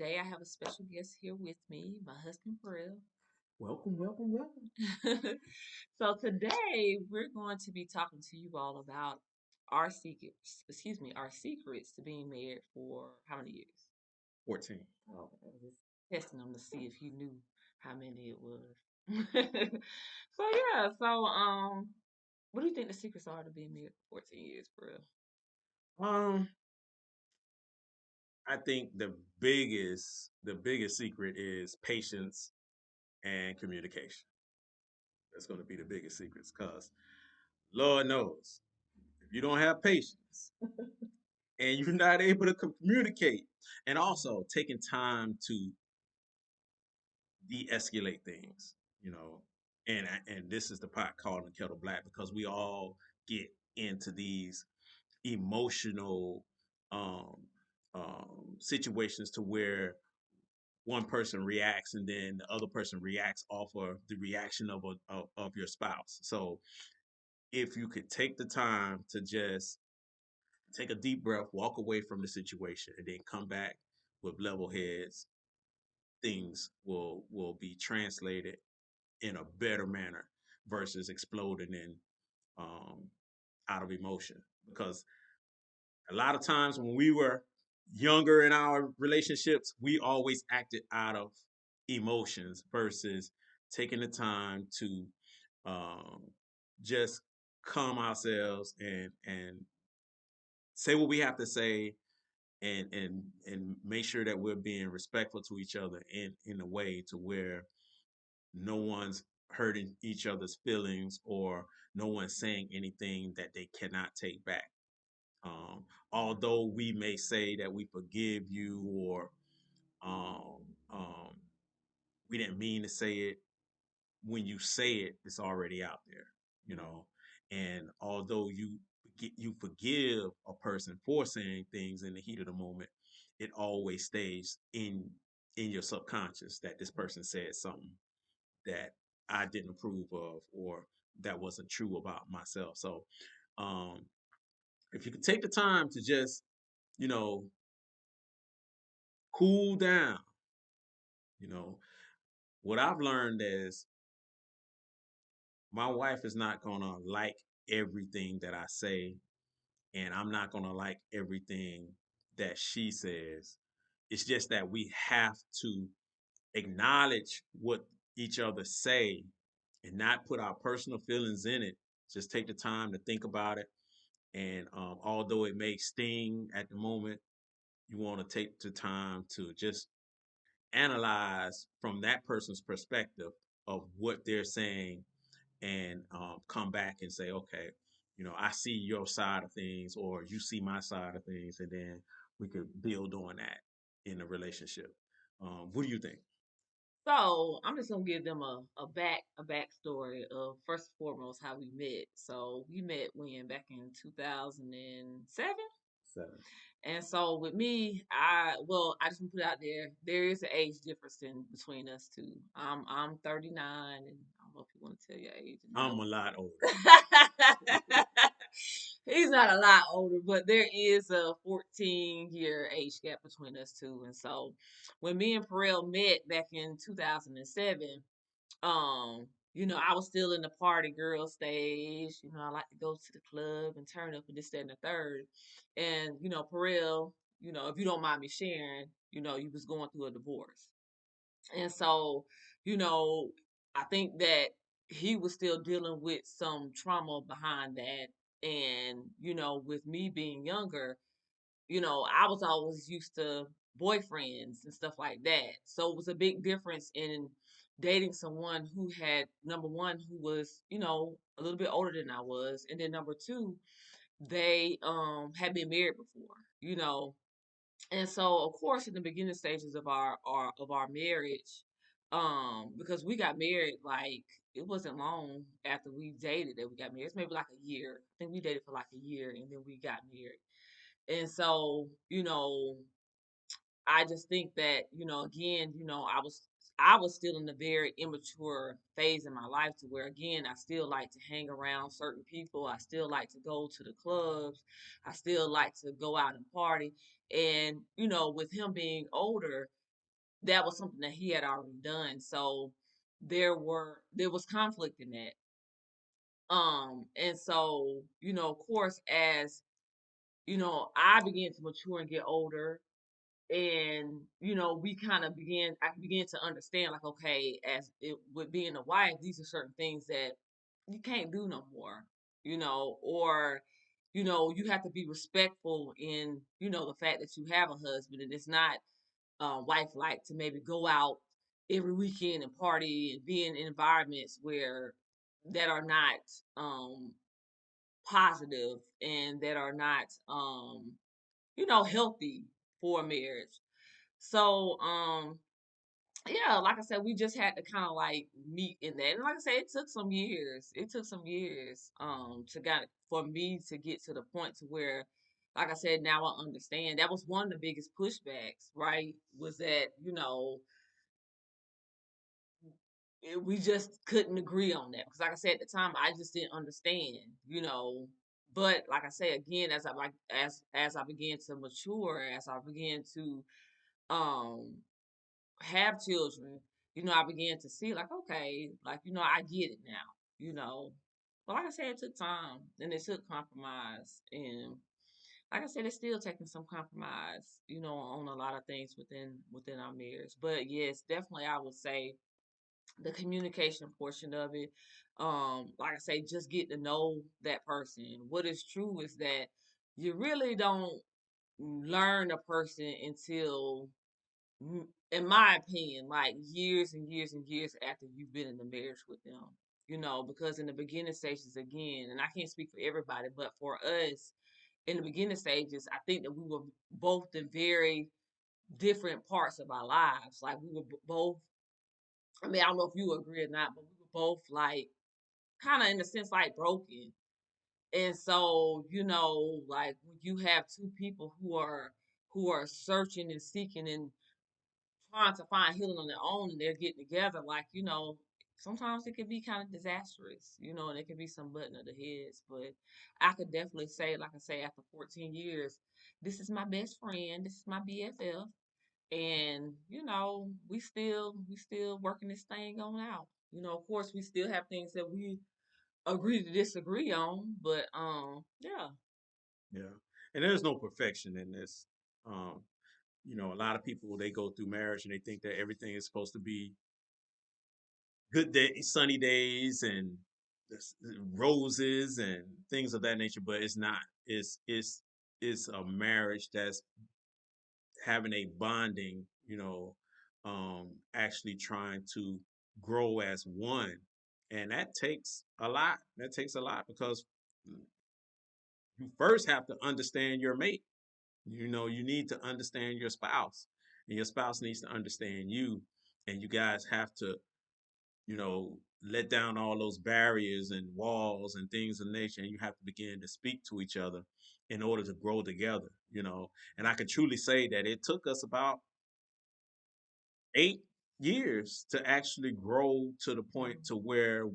today I have a special guest here with me, my husband, Brill. Welcome, welcome, welcome. So today we're going to be talking to you all about our secrets to being married for how many years? 14. Oh, I was just testing them to see if you knew how many it was. So what do you think the secrets are to being married for 14 years, Brill? Um, I think the biggest secret is patience and communication. That's going to be the biggest secrets, cause Lord knows if you don't have patience and you're not able to communicate, and also taking time to de-escalate things, you know, and this is the pot calling the kettle black because we all get into these emotional um, situations to where one person reacts and then the other person reacts off of the reaction of your spouse. So if you could take the time to just take a deep breath, walk away from the situation, and then come back with level heads, things will be translated in a better manner versus exploding in um, out of emotion. Because a lot of times when we were younger in our relationships, we always acted out of emotions versus taking the time to um, just calm ourselves and say what we have to say and make sure that we're being respectful to each other in a way to where no one's hurting each other's feelings or no one's saying anything that they cannot take back. Um, Although we may say that we forgive you or um, um, we didn't mean to say it, when you say it, it's already out there, you know. And although you forgive a person for saying things in the heat of the moment, it always stays in your subconscious that this person said something that I didn't approve of or that wasn't true about myself. So um, if you could take the time to just you know cool down. You know, what I've learned is my wife is not gonna like everything that I say, and I'm not gonna like everything that she says. It's just that we have to acknowledge what each other say and not put our personal feelings in it. Just take the time to think about it. And although it may sting at the moment, you want to take the time to just analyze from that person's perspective of what they're saying and come back and say, okay, I see your side of things or you see my side of things, and then we could build on that in a relationship. What do you think? So I'm just gonna give them a backstory of first and foremost how we met. So we met when back in 2007. Seven. And so with me, I just want to put it out there. There is an age difference in between us two. I'm 39, and I don't know if you want to tell your age or I'm a lot older. not. He's not a lot older, but there is a 14-year age gap between us two. And so when me and Pharrell met back in 2007, I was still in the party girl stage. I like to go to the club and turn up and this, that, and the third. And, Perel, if you don't mind me sharing, you was going through a divorce. And so, you know, I think that he was still dealing with some trauma behind that. And, with me being younger, I was always used to boyfriends and stuff like that. So it was a big difference in dating someone who had number one, who was, a little bit older than I was, and then number two, they had been married before, you know. And so of course in the beginning stages of our marriage, because we got married like it wasn't long after we dated that we got married. It's maybe like a year. I think we dated for like a year and then we got married. And so, I just think that, again, I was still in a very immature phase in my life to where again I still like to hang around certain people. I still like to go to the clubs. I still like to go out and party. And, with him being older, that was something that he had already done. So there was conflict in that. And so, of course, as I began to mature and get older, and we kind of I began to understand, like, okay, as it with being a wife, these are certain things that you can't do no more, or you have to be respectful in the fact that you have a husband, and it's not wife like to maybe go out every weekend and party and be in environments where that are not um positive, and that are not healthy for marriage. So yeah, like I said, we just had to kind of like meet in that. And like I said, it took some years. It took some years to get for me to get to the point to where, like I said, now I understand. That was one of the biggest pushbacks, right? Was that, we just couldn't agree on that. Because like I said at the time, I just didn't understand. But like I say again, as I began to mature, as I began to um have children, I began to see, like, okay, like, I get it now, you know. But like I said, it took time and it took compromise. And like I said, it's still taking some compromise, on a lot of things within our marriage. But yes, definitely I would say the communication portion of it. Like I say, just get to know that person. What is true is that you really don't learn a person until, in my opinion, like years and years and years after you've been in the marriage with them. Because in the beginning stages, again, and I can't speak for everybody, but for us in the beginning stages, I think that we were both in very different parts of our lives. Like we were both, I mean, I don't know if you agree or not, but we were both like kind of in a sense like broken. And so, like when you have two people who are searching and seeking and trying to find healing on their own, and they're getting together, like, sometimes it can be kind of disastrous, and it can be some button of the heads. But I could definitely say, like I say, after 14 years, this is my best friend, this is my BFF, and we still working this thing on out. Of course, we still have things that we agree to disagree on, but yeah. Yeah. And there's no perfection in this. Um, a lot of people they go through marriage and they think that everything is supposed to be good day, sunny days and roses and things of that nature, but it's not. It's a marriage that's having a bonding, actually trying to grow as one. And that takes a lot. That takes a lot because you first have to understand your mate. You need to understand your spouse, and your spouse needs to understand you. And you guys have to, let down all those barriers and walls and things of nature. And you have to begin to speak to each other in order to grow together. And I can truly say that it took us about 8 years to actually grow to the point to where,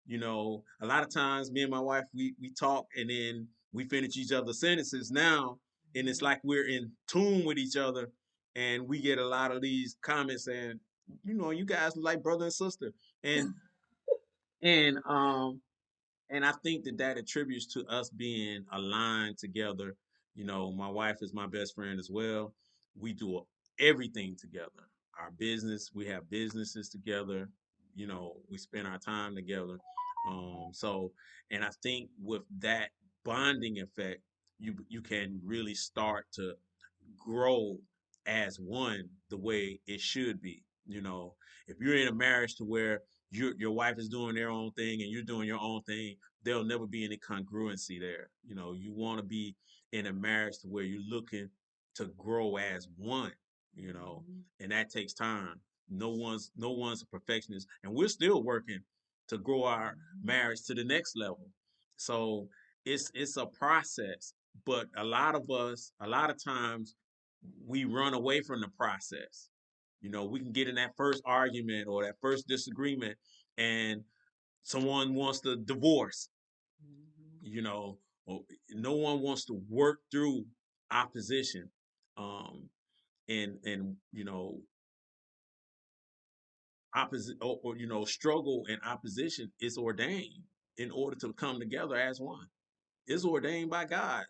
a lot of times me and my wife we talk and then we finish each other's sentences now, and it's like we're in tune with each other, and we get a lot of these comments saying, you guys are like brother and sister, and and I think that that attributes to us being aligned together. My wife is my best friend as well. We do everything together. Our business, we have businesses together. We spend our time together. So, and I think with that bonding effect, you can really start to grow as one the way it should be. If you're in a marriage to where your wife is doing their own thing and you're doing your own thing, there'll never be any congruency there. You want to be in a marriage to where you're looking to grow as one, you know, Mhm. and that takes time. No one's a perfectionist, and we're still working to grow our marriage to the next level. So it's a process, but a lot of times we run away from the process. We can get in that first argument or that first disagreement, and someone wants to divorce, Mhm. you know, or no one wants to work through opposition. Um, and opposite or struggle and opposition is ordained in order to come together as one. It's ordained by God.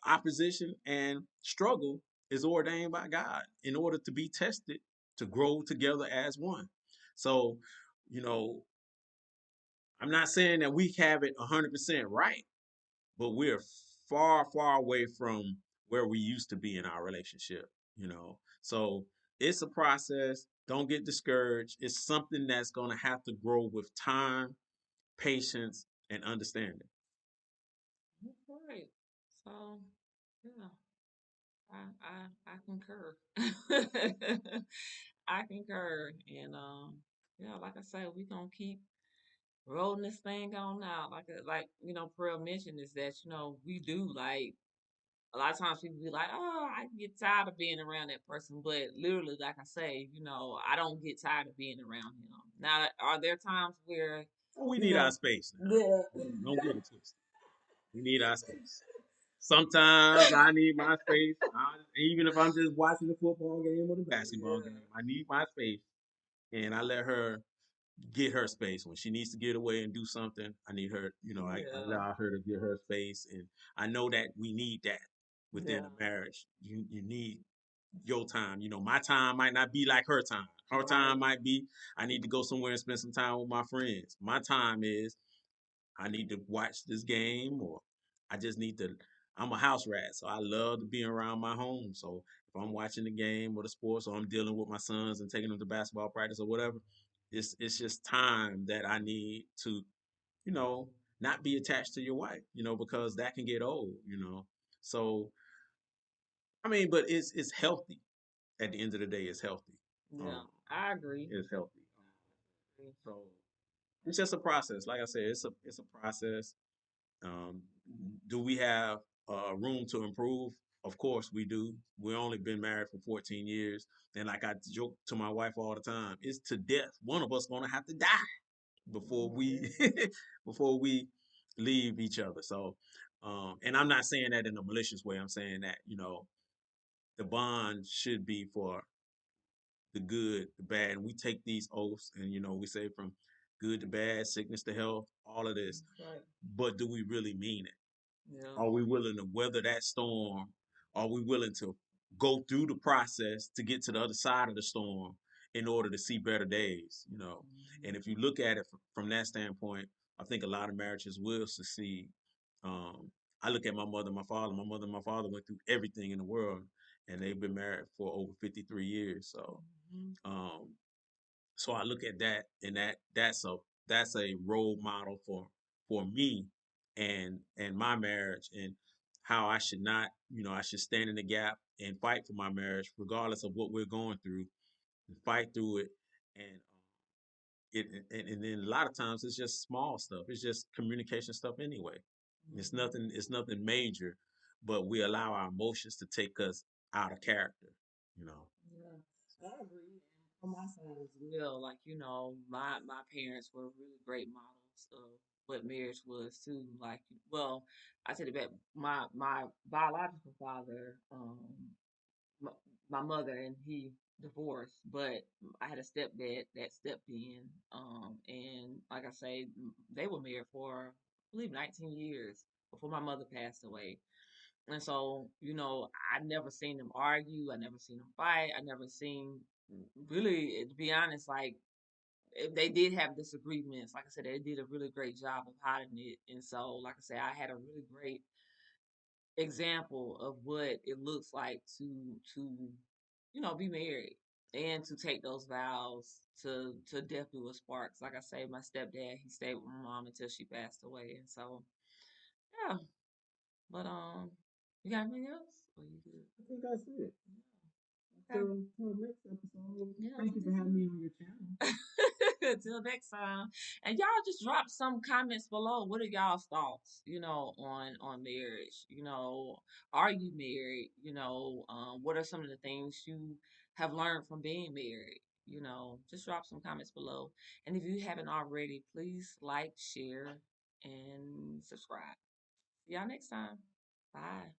Opposition and struggle is ordained by God in order to be tested to grow together as one. So, you know, I'm not saying that we have it 100% right, but we're far, far away from where we used to be in our relationship. So it's a process. Don't get discouraged. It's something that's going to have to grow with time, patience, and understanding. All right. So, yeah, I concur. I concur. And yeah, like I say, we gonna keep rolling this thing on out. Like Pearl mentioned is that, we do like a lot of times people be like, oh, I get tired of being around that person. But literally, like I say, I don't get tired of being around him. Now, are there times where, We you need our know, space now. yeah, Don't get it twisted. We need our space. Sometimes I need my space. Even if I'm just watching the football game or the basketball game, I need my space. And I let her get her space. When she needs to get away and do something, I need her, I yeah, allow her to get her space. And I know that we need that within yeah, a marriage. You need your time. My time might not be like her time. Her right, time might be, I need to go somewhere and spend some time with my friends. My time is, I need to watch this game, or I just need to. I'm a house rat, so I love to be around my home. So if I'm watching the game or the sports, or I'm dealing with my sons and taking them to basketball practice or whatever, it's just time that I need to, you know, not be attached to your wife, because that can get old. So I mean, but it's healthy. At the end of the day, it's healthy. yeah. Um, I agree. it's healthy. So it's just a process. Like I said, it's a process. Um, do we have room to improve? Of course we do. We only been married for 14 years, and like I joke to my wife all the time, it's to death. One of us gonna have to die before we before we leave each other. So, and I'm not saying that in a malicious way. I'm saying that the bond should be for the good, the bad, and we take these oaths, and we say from good to bad, sickness to health, all of this. Right. But do we really mean it? Yeah. Are we willing to weather that storm? Are we willing to go through the process to get to the other side of the storm in order to see better days? And Mhm. if you look at it from that standpoint, I think a lot of marriages will succeed. I look at my mother and my father. My mother and my father went through everything in the world, and they've been married for over 53 years. So, Mhm. um, so I look at that, and that's a role model for me and my marriage, and how I should not, I should stand in the gap and fight for my marriage regardless of what we're going through, and fight through it. And then a lot of times it's just small stuff. It's just communication stuff anyway. Mhm. It's nothing major, but we allow our emotions to take us out of character, you know. Yeah, I agree. And on my side as well, like my parents were really great models of what marriage was too. Like, well, I said it back. My biological father, my, my mother and he divorced, but I had a stepdad that stepped in. And like I say, they were married for I believe 19 years before my mother passed away. And so, I never seen them argue. I never seen them fight. I never seen really, to be honest, like if they did have disagreements. Like I said, they did a really great job of hiding it. And so, like I said, I had a really great example of what it looks like to be married and to take those vows to death do us sparks. Like I say, my stepdad, he stayed with my mom until she passed away. And so, yeah. But you got anything else? Or you good? I think that's it. Okay. Till next episode. Yeah, Thank you for having me on your channel. Till next time. And y'all just drop some comments below. What are y'all's thoughts, on marriage? Are you married? What are some of the things you have learned from being married? Just drop some comments below. And if you haven't already, please like, share, and subscribe. See y'all next time. Bye.